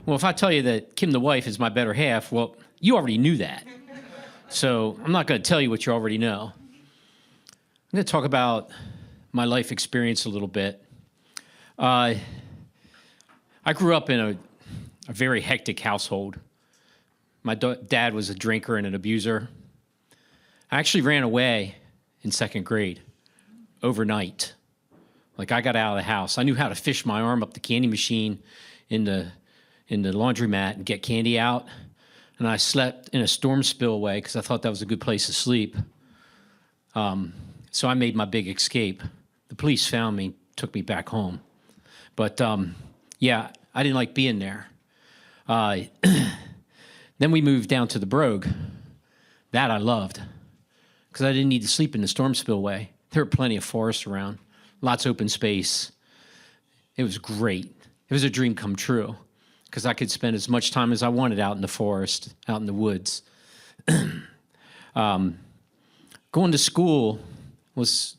Well, if I tell you that Kim, the wife, is my better half, well, you already knew that. So I'm not going to tell you what you already know. I'm going to talk about my life experience a little bit. I grew up in a very hectic household. My dad was a drinker and an abuser. I actually ran away in second grade overnight. Like, I got out of the house. I knew how to fish my arm up the candy machine in the laundromat and get candy out. And I slept in a storm spillway because I thought that was a good place to sleep. So I made my big escape. The police found me, took me back home. But yeah, I didn't like being there. Then we moved down to the Brogue. That I loved because I didn't need to sleep in the storm spillway. There were plenty of forest around, lots of open space. It was great. It was a dream come true because I could spend as much time as I wanted out in the forest, out in the woods. Going to school was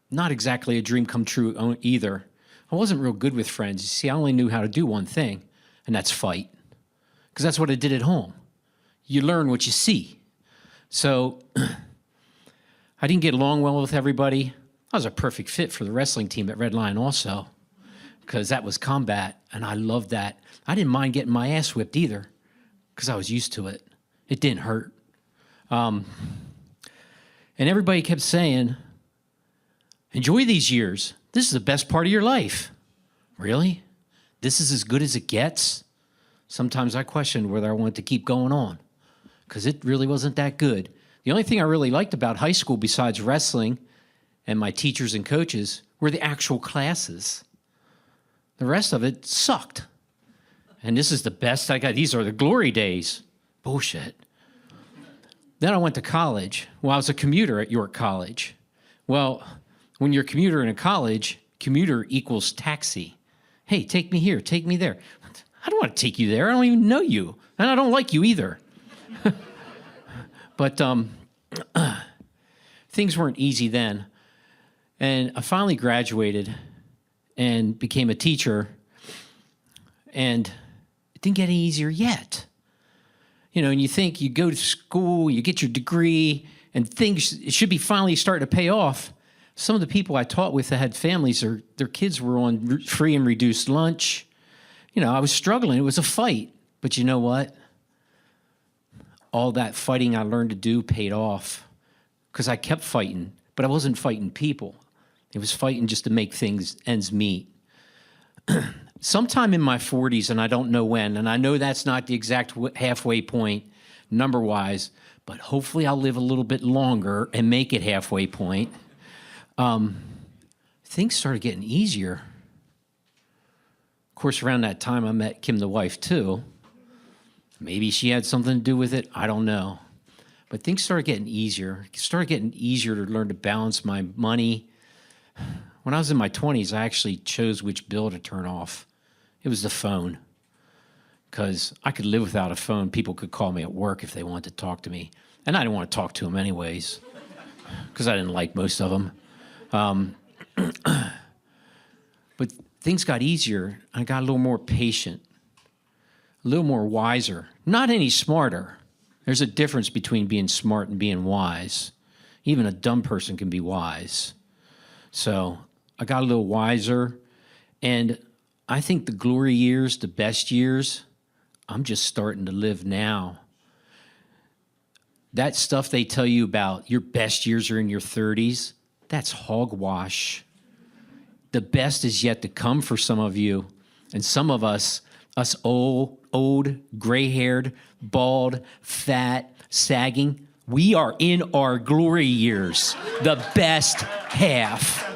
not exactly a dream come true either. I wasn't real good with friends. You see, I only knew how to do one thing, and that's fight, because that's what I did at home. You learn what you see. So I didn't get along well with everybody. I was a perfect fit for the wrestling team at Red Lion also, because that was combat, and I loved that. I didn't mind getting my ass whipped either, because I was used to it. It didn't hurt. And everybody kept saying, enjoy these years. This is the best part of your life. Really? This is as good as it gets? Sometimes I questioned whether I wanted to keep going on, because it really wasn't that good. The only thing I really liked about high school besides wrestling and my teachers and coaches were the actual classes. The rest of it sucked. And this is the best I got. These are the glory days. Bullshit. Then I went to college. Well, I was a commuter at York College. Well, when you're a commuter in a college, commuter equals taxi. Hey, take me here, take me there. I don't want to take you there. I don't even know you. And I don't like you either. But things weren't easy then. And I finally graduated and became a teacher. And it didn't get any easier yet. You know, and you think you go to school, you get your degree, and things it should be finally starting to pay off. Some of the people I taught with that had families, their kids were on free and reduced lunch. You know, I was struggling. It was a fight. But you know what? All that fighting I learned to do paid off because I kept fighting, but I wasn't fighting people. It was fighting just to make things ends meet. Sometime in my 40s, and I don't know when, and I know that's not the exact halfway point number-wise, but hopefully I'll live a little bit longer and make it halfway point. Things started getting easier. Of course, around that time, I met Kim, the wife, too. Maybe she had something to do with it. I don't know. But things started getting easier. It started getting easier to learn to balance my money. When I was in my 20s, I actually chose which bill to turn off. It was the phone. Because I could live without a phone. People could call me at work if they wanted to talk to me. And I didn't want to talk to them anyways, because I didn't like most of them. But things got easier. I got a little more patient, a little more wiser. Not any smarter. There's a difference between being smart and being wise. Even a dumb person can be wise. So I got a little wiser. And I think the glory years, the best years, I'm just starting to live now. That stuff they tell you about your best years are in your 30s, that's hogwash. The best is yet to come for some of you. And some of us old, gray-haired, bald, fat, sagging, we are in our glory years, the best half.